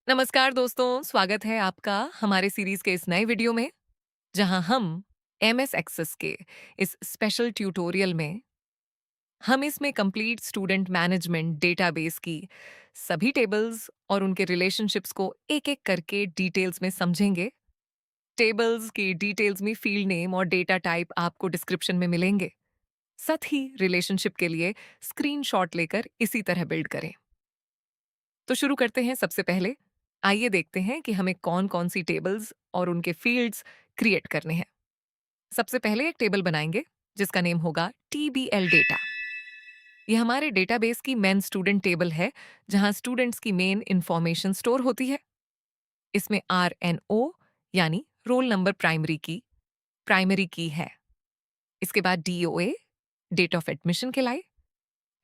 नमस्कार दोस्तों, स्वागत है आपका हमारे सीरीज के इस नए वीडियो में जहां हम एमएस एक्सेस के इस स्पेशल ट्यूटोरियल में हम इसमें कंप्लीट स्टूडेंट मैनेजमेंट डेटाबेस की सभी टेबल्स और उनके रिलेशनशिप्स को एक-एक करके डिटेल्स में समझेंगे। टेबल्स की डिटेल्स में फील्ड नेम और डेटा टाइप आपको डिस्क्रिप्शन में मिलेंगे। साथ ही रिलेशनशिप के लिए स्क्रीनशॉट लेकर इसी तरह बिल्ड करें। तो शुरू करते हैं सबसे पहले। आइए देखते हैं कि हमें कौन-कौन सी टेबल्स और उनके फील्ड्स क्रिएट करने हैं। सबसे पहले एक टेबल बनाएंगे जिसका नेम होगा टीबीएल डेटा। ये हमारे डेटाबेस की मेन स्टूडेंट टेबल है जहां स्टूडेंट्स की मेन इंफॉर्मेशन स्टोर होती है। इसमें आरएनओ यानी रोल नंबर प्राइमरी की है। इसके बाद डीओए डेट ऑफ एडमिशन के लाए,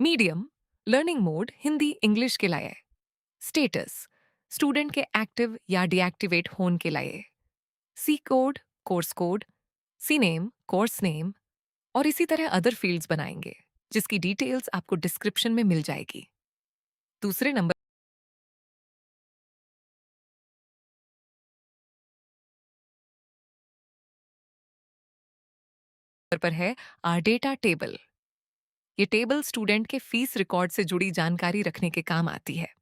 medium learning mode Hindi English के लाए, स्टेटस स्टूडेंट के एक्टिव या डीएक्टिवेट होने के लाए, C code, C name, course name और इसी तरह अदर फील्ड्स बनाएंगे जिसकी डिटेल्स आपको डिस्क्रिप्शन में मिल जाएगी। दूसरे नंबर पर है आर डेटा टेबल। ये टेबल स्टूडेंट के फीस रिकॉर्ड से जुड़ी जानकारी रखने के काम आती है।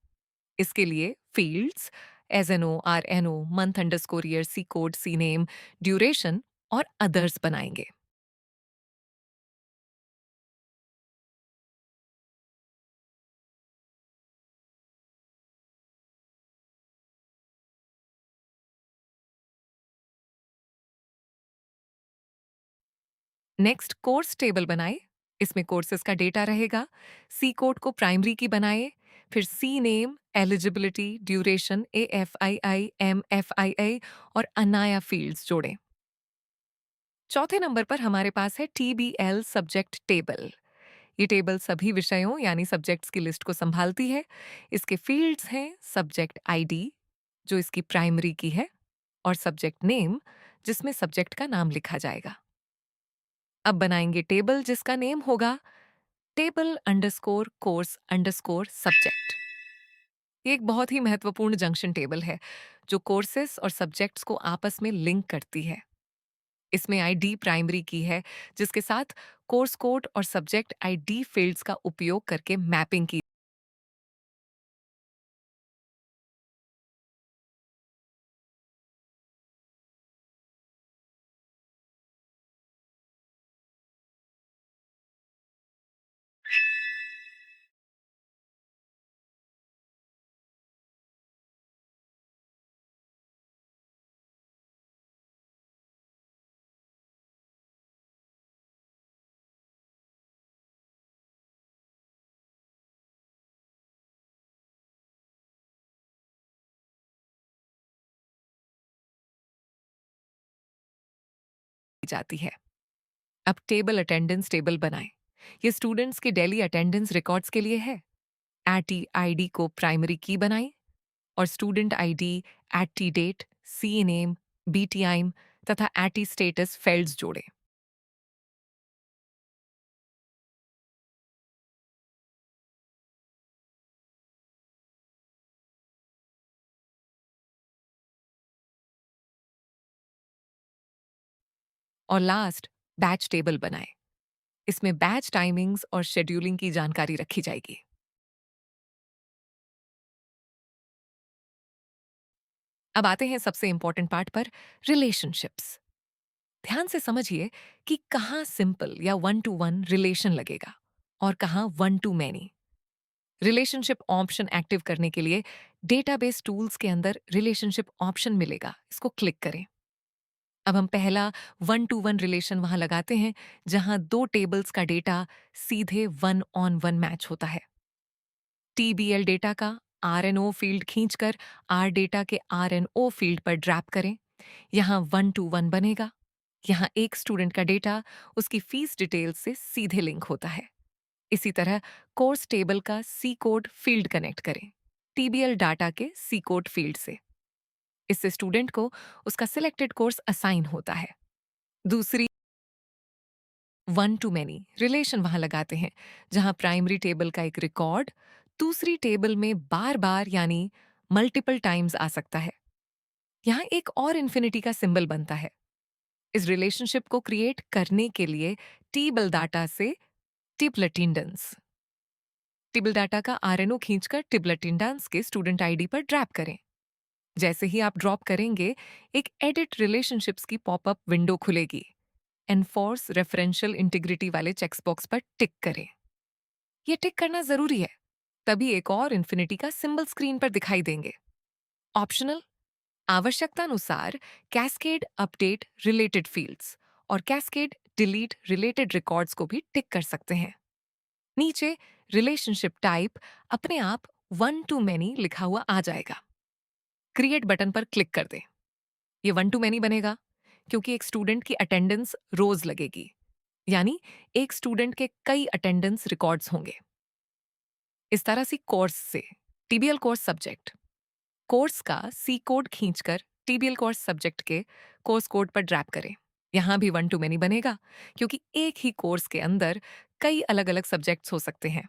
इसके लिए fields SNO, RNO, month underscore year, C name, duration और अदर्स बनाएंगे। नेक्स्ट कोर्स टेबल बनाए। इसमें कोर्सेज का डेटा रहेगा। सी कोड को प्राइमरी की बनाए, फिर C name, eligibility, duration, AFII, MFII और अनाया फील्ड्स जोड़ें। चौथे नंबर पर हमारे पास है TBL सब्जेक्ट टेबल। ये टेबल सभी विषयों यानी सब्जेक्ट्स की लिस्ट को संभालती है। इसके फील्ड्स हैं सब्जेक्ट आईडी जो इसकी प्राइमरी की है और सब्जेक्ट नेम जिसमें सब्जेक्ट का नाम लिखा जाएगा। अब बनाएंगे टेबल जिसका नेम होगा table underscore course underscore subject. ये एक बहुत ही महत्वपूर्ण जंक्शन टेबल है जो कोर्सेस और सब्जेक्ट्स को आपस में लिंक करती है। इसमें आईडी प्राइमरी की है जिसके साथ कोर्स कोड और सब्जेक्ट आईडी फील्ड्स का उपयोग करके मैपिंग की जाती है। अब टेबल अटेंडेंस टेबल बनाएं। ये स्टूडेंट्स के डेली अटेंडेंस रिकॉर्ड्स के लिए है। एटी आईडी को प्राइमरी की बनाएं और student ID, AT date, C name, बीटीआईम तथा एटी स्टेटस फील्ड्स जोड़ें। और लास्ट बैच टेबल बनाएं। इसमें बैच टाइमिंग्स और शेड्यूलिंग की जानकारी रखी जाएगी। अब आते हैं सबसे इंपॉर्टेंट पार्ट पर, रिलेशनशिप्स। ध्यान से समझिए कि कहाँ सिंपल या वन टू वन रिलेशन लगेगा और कहाँ one two many. Relationship option active करने के लिए डेटाबेस टूल्स के अंदर रिलेशनशिप ऑप्शन मिलेगा, इसको क्लिक करें। अब हम पहला वन टू वन रिलेशन वहां लगाते हैं जहां दो टेबल्स का डेटा सीधे वन ऑन वन मैच होता है। टीबीएल डेटा का आरएनओ फील्ड खींचकर आर डेटा के आरएनओ फील्ड पर ड्रैप करें। यहाँ वन टू वन बनेगा। यहाँ एक स्टूडेंट का डेटा उसकी फीस डिटेल्स से सीधे लिंक होता है। इसी तरह कोर्स टेबल का सी कोड फील्ड कनेक्ट करें टीबीएल डाटा के सी कोड फील्ड से। इससे स्टूडेंट को उसका सिलेक्टेड कोर्स असाइन होता है। दूसरी वन टू मैनी रिलेशन वहां लगाते हैं जहां प्राइमरी टेबल का एक रिकॉर्ड दूसरी टेबल में बार बार यानी मल्टीपल टाइम्स आ सकता है। यहाँ एक और इन्फिनिटी का सिंबल बनता है। इस रिलेशनशिप को क्रिएट करने के लिए टेबल डाटा से टिबलटिंडेंस टेबल डाटा का आरएनओ खींचकर टिबलटिंडेंस के स्टूडेंट आईडी पर ड्रैप करें। जैसे ही आप ड्रॉप करेंगे, एक एडिट रिलेशनशिप्स की पॉपअप विंडो खुलेगी। एनफोर्स रेफरेंशियल इंटीग्रिटी वाले चेक्स बॉक्स पर टिक करें। ये टिक करना जरूरी है, तभी एक और इन्फिनिटी का सिंबल स्क्रीन पर दिखाई देंगे। ऑप्शनल, आवश्यकतानुसार कैस्केड अपडेट रिलेटेड फील्ड्स और कैस्केड डिलीट रिलेटेड रिकॉर्ड्स को भी टिक कर सकते हैं। नीचे रिलेशनशिप टाइप अपने आप वन टू मैनी लिखा हुआ आ जाएगा। क्रिएट बटन पर क्लिक कर दें। ये वन टू मैनी बनेगा क्योंकि एक स्टूडेंट की अटेंडेंस रोज लगेगी, यानी एक स्टूडेंट के कई अटेंडेंस रिकॉर्ड्स होंगे। इस तरह से कोर्स से टीबीएल कोर्स सब्जेक्ट कोर्स का सी कोड खींचकर टीबीएल कोर्स सब्जेक्ट के कोर्स कोड पर ड्रैप करें। यहां भी वन टू मैनी बनेगा क्योंकि एक ही कोर्स के अंदर कई अलग अलग सब्जेक्ट्स हो सकते हैं।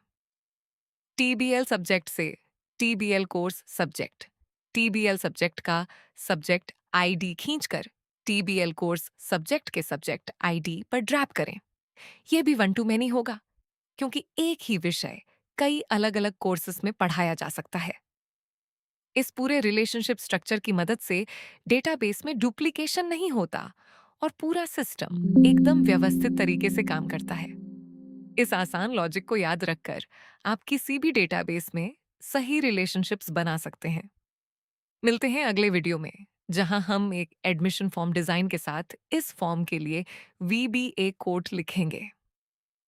टीबीएल सब्जेक्ट से टीबीएल कोर्स सब्जेक्ट टीबीएल सब्जेक्ट का सब्जेक्ट आईडी खींचकर टीबीएल कोर्स सब्जेक्ट के सब्जेक्ट आईडी पर ड्रैप करें। यह भी वन टू मैनी होगा क्योंकि एक ही विषय कई अलग अलग कोर्सेस में पढ़ाया जा सकता है। इस पूरे रिलेशनशिप स्ट्रक्चर की मदद से डेटाबेस में डुप्लीकेशन नहीं होता और पूरा सिस्टम एकदम व्यवस्थित तरीके से काम करता है। इस आसान लॉजिक को याद रखकर आप किसी भी डेटाबेस में सही रिलेशनशिप्स बना सकते हैं। मिलते हैं अगले वीडियो में, जहां हम एक एडमिशन फॉर्म डिजाइन के साथ इस फॉर्म के लिए VBA कोड लिखेंगे,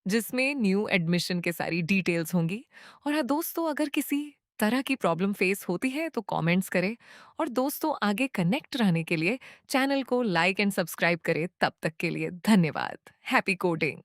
जिसमें न्यू एडमिशन के सारी डिटेल्स होंगी। और हाँ दोस्तों, अगर किसी तरह की प्रॉब्लम फेस होती है तो कमेंट्स करें, और दोस्तों आगे कनेक्ट रहने के लिए चैनल को लाइक एंड सब्सक्राइब करें। तब तक के लिए धन्यवाद। Happy coding.